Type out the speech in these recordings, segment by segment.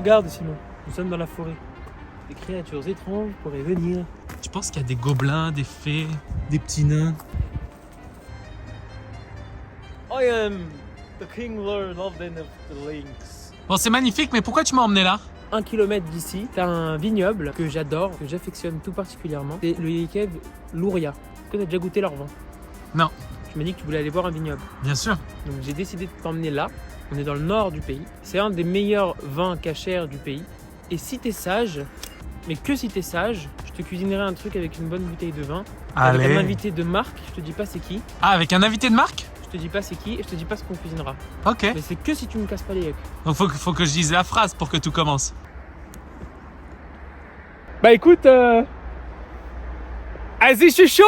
regarde Simon, nous sommes dans la forêt. Des créatures étranges pourraient venir. Je pense qu'il y a des gobelins, des fées, des petits nains. I am the King Lord of the Lynx. Bon, c'est magnifique, mais pourquoi tu m'as emmené là? 1 kilomètre d'ici, t'as un vignoble que j'adore, que j'affectionne tout particulièrement. C'est le Yékev Louria. Est-ce que t'as déjà goûté leur vin? Non. Tu m'as dit que tu voulais aller voir un vignoble. Bien sûr. Donc j'ai décidé de t'emmener là. On est dans le nord du pays. C'est un des meilleurs vins cachers du pays. Et si t'es sage, mais que si t'es sage, je te cuisinerai un truc avec une bonne bouteille de vin. Avec un Allez. invité de marque, je te dis pas c'est qui. Ah, avec un invité de marque? Je te dis pas c'est qui et je te dis pas ce qu'on cuisinera. Ok. Mais c'est que si tu me casses pas les yeux. Donc faut que je dise la phrase pour que tout commence. Bah écoute, Vas-y, je suis chaud.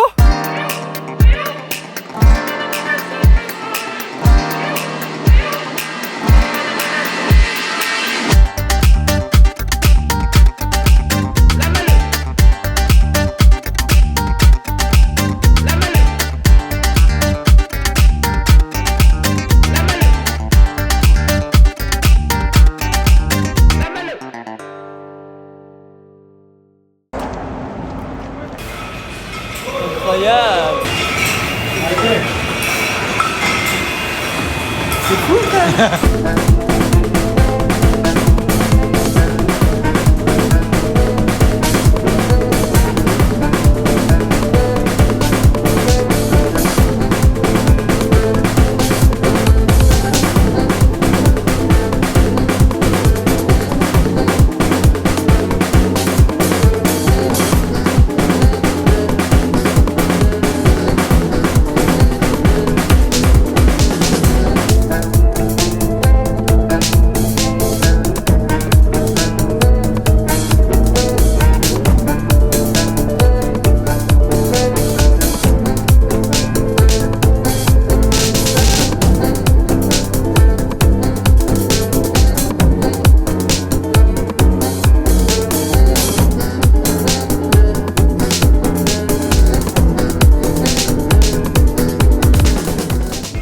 Incroyable. C'est fou ça.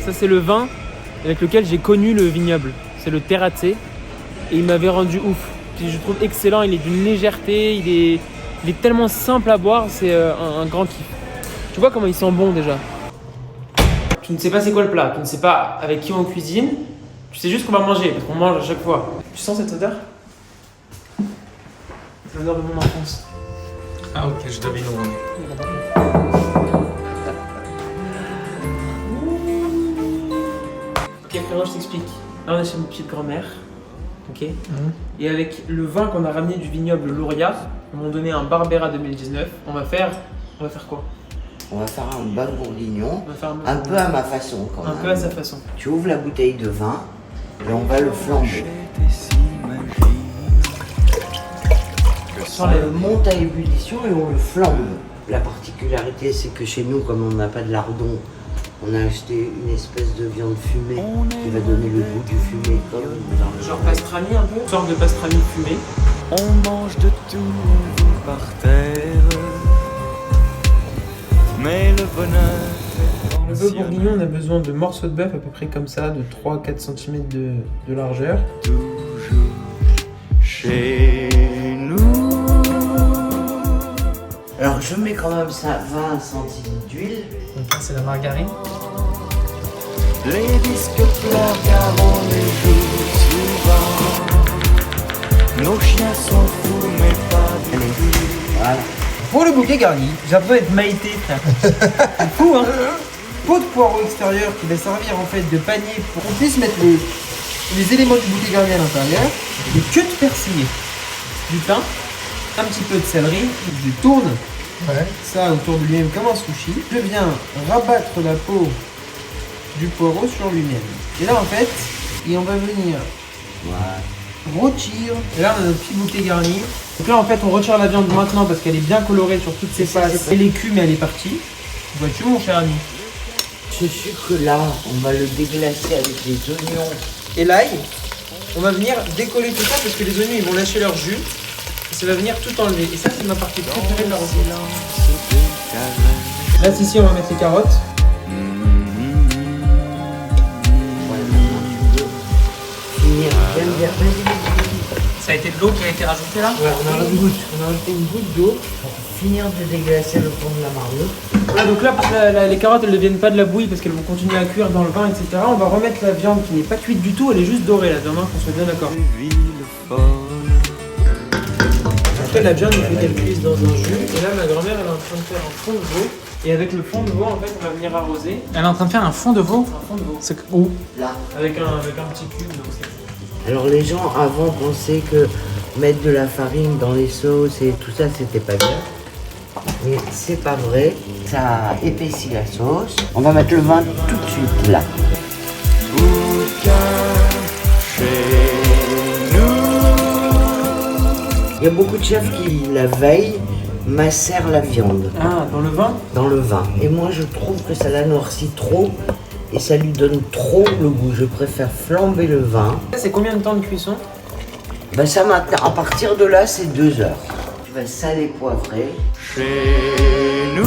Ça c'est le vin avec lequel j'ai connu le vignoble. C'est le Terrazze et il m'avait rendu ouf. Puis je le trouve excellent, il est d'une légèreté, il est tellement simple à boire, c'est un grand kiff. Tu vois comment il sent bon déjà. Tu ne sais pas c'est quoi le plat, tu ne sais pas avec qui on cuisine, tu sais juste qu'on va manger parce qu'on mange à chaque fois. Tu sens cette odeur? C'est l'odeur de mon enfance. Ah ok, je devine où on est. Ok frérot, je t'explique. Là on est chez une petite grand-mère. Ok. Et avec le vin qu'on a ramené du vignoble Louria, ils m'ont donné un Barbera 2019. On va faire quoi? On va faire un bas bourguignon, On va faire un peu à ma façon quand un même. peu à sa façon. Tu ouvres la bouteille de vin et on va le flamber. Sans les- On le monte à ébullition et on le flambe. La particularité, c'est que chez nous, comme on n'a pas de lardon, on a acheté une espèce de viande fumée qui va donner le goût du fumé comme dans Genre pastrami un peu, une sorte de pastrami fumé. On mange de tout, on vit par terre. Mais le bonheur. Le bœuf bourguignon, on a besoin de morceaux de bœuf à peu près comme ça, de 3-4 cm de largeur. Toujours chez nous. Alors je mets quand même ça 20 centilitres d'huile. Donc là c'est la margarine. Les disques pleurent car on les joue souvent. Nos chiens sont fous mais pas du tout. Voilà. Pour le bouquet garni, j'ai l'impression d'être Maïté, frère. C'est fou, hein. Pot de poireau extérieur qui va servir en fait de panier pour qu'on puisse mettre les éléments du bouquet garni à l'intérieur. Des queues de persil, du thym, un petit peu de céleri, je tourne ça autour de lui-même comme un sushi. Je viens rabattre la peau du poireau sur lui-même. Et là en fait, on va venir rôtir. Et là on a notre petit bouquet garni. Donc là en fait on retire la viande maintenant parce qu'elle est bien colorée sur toutes ses faces. Et l'écume elle est partie. Vois-tu mon cher ami? Ce sucre là, on va le déglacer avec les oignons. Et l'ail, on va venir décoller tout ça parce que les oignons ils vont lâcher leur jus. Et ça va venir tout enlever. Et ça c'est ma partie préférée de la recette. Là ici on va mettre les carottes. Finir bien. Ça a été de l'eau qui a été rajoutée là? Ouais, on a rajouté une goutte d'eau. Pour finir de déglacer le fond de la marmite. Voilà, donc là, pour que les carottes elles ne deviennent pas de la bouillie parce qu'elles vont continuer à cuire dans le vin, etc. On va remettre la viande qui n'est pas cuite du tout, elle est juste dorée la viande, hein, qu'on soit bien d'accord. Après, la viande, il faut qu'elle cuise dans un jus. Et là, ma grand-mère, elle est en train de faire un fond de veau. Et avec le fond de veau, en fait, on va venir arroser. Elle est en train de faire un fond de veau? Un fond de veau. C'est où? Là. Avec un petit cube. Donc c'est... Alors les gens avant pensaient que mettre de la farine dans les sauces et tout ça, c'était pas bien. Mais c'est pas vrai, ça épaissit la sauce. On va mettre le vin tout de suite là. Il y a beaucoup de chefs qui, la veille, macèrent la viande Ah, dans le vin? dans le vin. Et moi, je trouve que ça la noircit trop et ça lui donne trop le goût. Je préfère flamber le vin. C'est combien de temps de cuisson? Ben ça maintenant, à partir de là, c'est 2 heures. Tu vas saler, poivrer. Chez nous,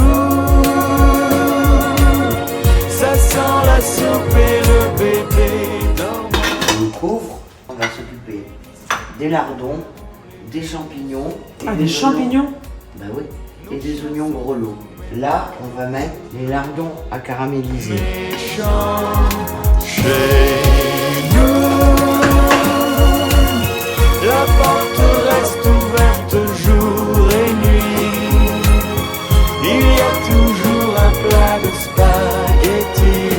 ça sent la soupe et le bébé dormant. On le couvre, on va s'occuper des lardons, des champignons. Et Ah, des champignons? Ben oui, et des oignons grelots. Là, on va mettre les lardons à caraméliser. Chez nous, la porte reste ouverte jour et nuit. Il y a toujours un plat de spaghettis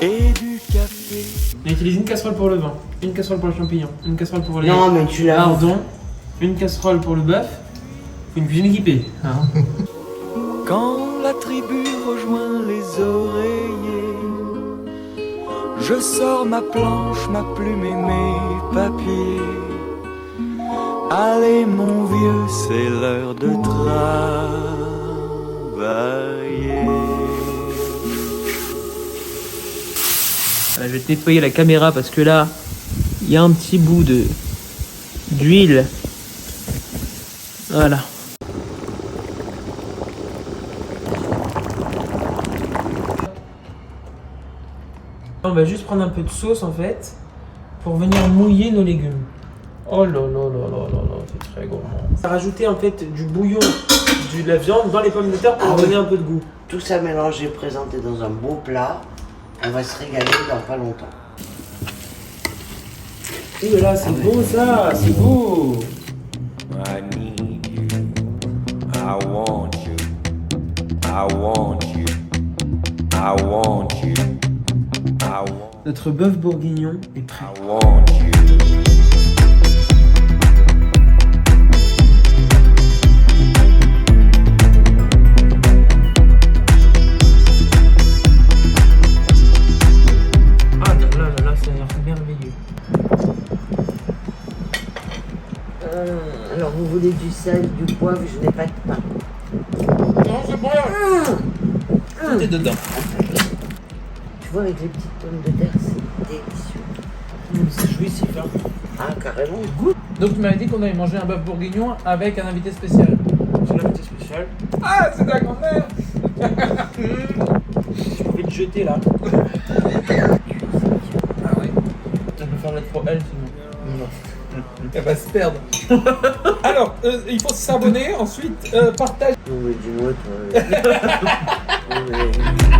et du café. On utilise une casserole pour le vin, une casserole pour les champignons, une casserole pour les Non, mais tu l'as. lardons, une casserole pour le bœuf. Faut une cuisine équipée. Hein. Quand la tribu rejoint les oreillers, je sors ma planche, ma plume et mes papiers. Allez mon vieux, c'est l'heure de travailler. Voilà, je vais te nettoyer la caméra parce que là, il y a un petit bout d'huile. Voilà. On va juste prendre un peu de sauce en fait pour venir mouiller nos légumes. Oh là là là là là là, c'est très gourmand. On va rajouter en fait du bouillon, de la viande dans les pommes de terre pour donner un peu de goût. Tout ça mélangé, présenté dans un beau plat. On va se régaler dans pas longtemps. Ouh là, c'est beau ça, c'est beau. I need you, I want you, I want you, I want you, I want, Notre bœuf bourguignon est prêt. I want you. Ah là là là, ça a l'air merveilleux. Alors vous voulez du sel, du poivre, je n'ai pas de pain. Non, c'est bon. Tout est dedans. Tu vois, avec les petites pommes de terre, c'est délicieux. C'est jouissif. Hein. Ah, carrément. Donc tu m'avais dit qu'on allait manger un bœuf bourguignon avec un invité spécial. C'est l'invité spécial. Ah, c'est ta grand-mère. J'ai envie de jeter là. Ah oui. Je peux faire mettre pour elle sinon. Non. Elle va se perdre. Alors, il faut s'abonner, ensuite partager. Non mais dis-moi, toi. Non, mais-